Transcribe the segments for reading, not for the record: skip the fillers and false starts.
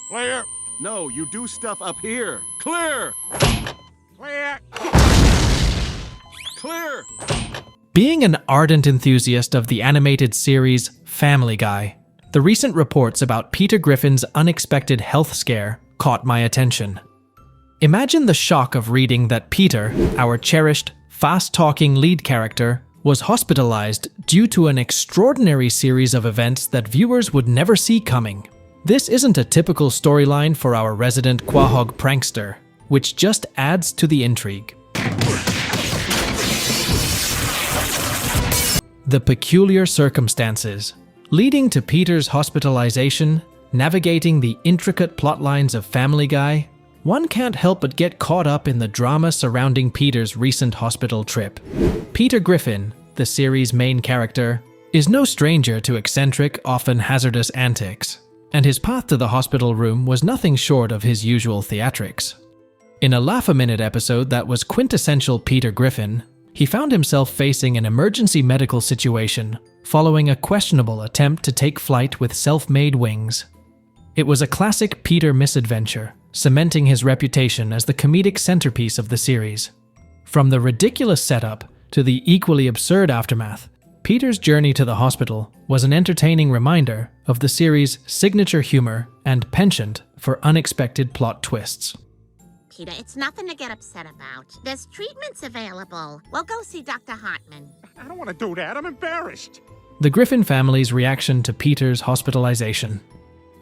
Clear. No, you do stuff up here. Clear! Clear. Clear! Being an ardent enthusiast of the animated series Family Guy, the recent reports about Peter Griffin's unexpected health scare caught my attention. Imagine the shock of reading that Peter, our cherished, fast-talking lead character, was hospitalized due to an extraordinary series of events that viewers would never see coming. This isn't a typical storyline for our resident Quahog prankster, which just adds to the intrigue. The peculiar circumstances leading to Peter's hospitalization, navigating the intricate plotlines of Family Guy, one can't help but get caught up in the drama surrounding Peter's recent hospital trip. Peter Griffin, the series' main character, is no stranger to eccentric, often hazardous antics, and his path to the hospital room was nothing short of his usual theatrics. In a laugh-a-minute episode that was quintessential Peter Griffin, he found himself facing an emergency medical situation following a questionable attempt to take flight with self-made wings. It was a classic Peter misadventure, cementing his reputation as the comedic centerpiece of the series. From the ridiculous setup to the equally absurd aftermath, Peter's journey to the hospital was an entertaining reminder of the series' signature humor and penchant for unexpected plot twists. Peter, it's nothing to get upset about. There's treatments available. We'll go see Dr. Hartman. I don't want to do that. I'm embarrassed. The Griffin family's reaction to Peter's hospitalization.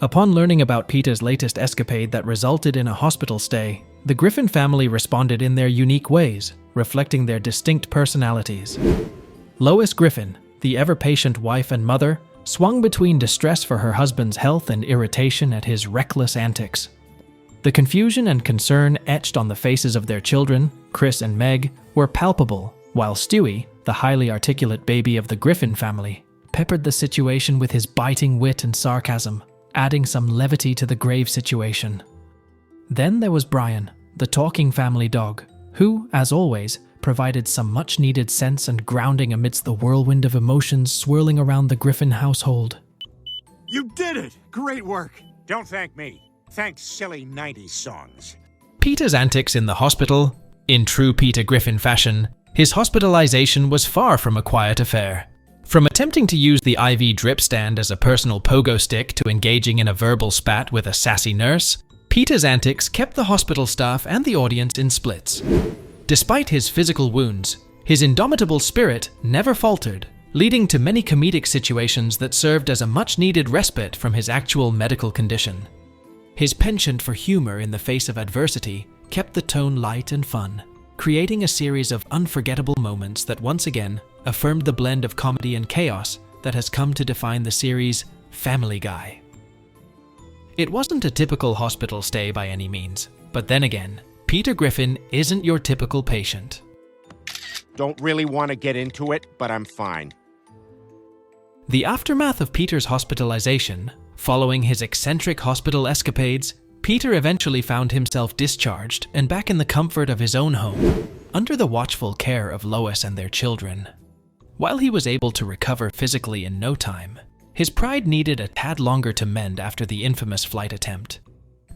Upon learning about Peter's latest escapade that resulted in a hospital stay, the Griffin family responded in their unique ways, reflecting their distinct personalities. Lois Griffin, the ever-patient wife and mother, swung between distress for her husband's health and irritation at his reckless antics. The confusion and concern etched on the faces of their children, Chris and Meg, were palpable, while Stewie, the highly articulate baby of the Griffin family, peppered the situation with his biting wit and sarcasm, adding some levity to the grave situation. Then there was Brian, the talking family dog, who, as always, provided some much-needed sense and grounding amidst the whirlwind of emotions swirling around the Griffin household. You did it! Great work. Don't thank me. Thank silly 90s songs. Peter's antics in the hospital. In true Peter Griffin fashion, his hospitalization was far from a quiet affair. From attempting to use the IV drip stand as a personal pogo stick to engaging in a verbal spat with a sassy nurse, Peter's antics kept the hospital staff and the audience in splits. Despite his physical wounds, his indomitable spirit never faltered, leading to many comedic situations that served as a much-needed respite from his actual medical condition. His penchant for humor in the face of adversity kept the tone light and fun, creating a series of unforgettable moments that once again affirmed the blend of comedy and chaos that has come to define the series Family Guy. It wasn't a typical hospital stay by any means, but then again, Peter Griffin isn't your typical patient. Don't really want to get into it, but I'm fine. The aftermath of Peter's hospitalization. Following his eccentric hospital escapades, Peter eventually found himself discharged and back in the comfort of his own home, under the watchful care of Lois and their children. While he was able to recover physically in no time, his pride needed a tad longer to mend after the infamous flight attempt.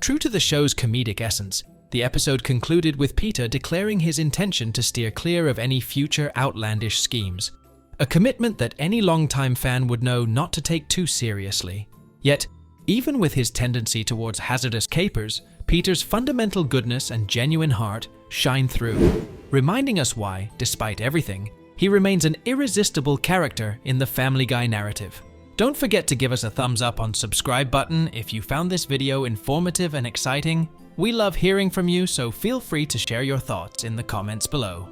True to the show's comedic essence, the episode concluded with Peter declaring his intention to steer clear of any future outlandish schemes, a commitment that any longtime fan would know not to take too seriously. Yet, even with his tendency towards hazardous capers, Peter's fundamental goodness and genuine heart shine through, reminding us why, despite everything, he remains an irresistible character in the Family Guy narrative. Don't forget to give us a thumbs up on subscribe button if you found this video informative and exciting. We love hearing from you, so feel free to share your thoughts in the comments below.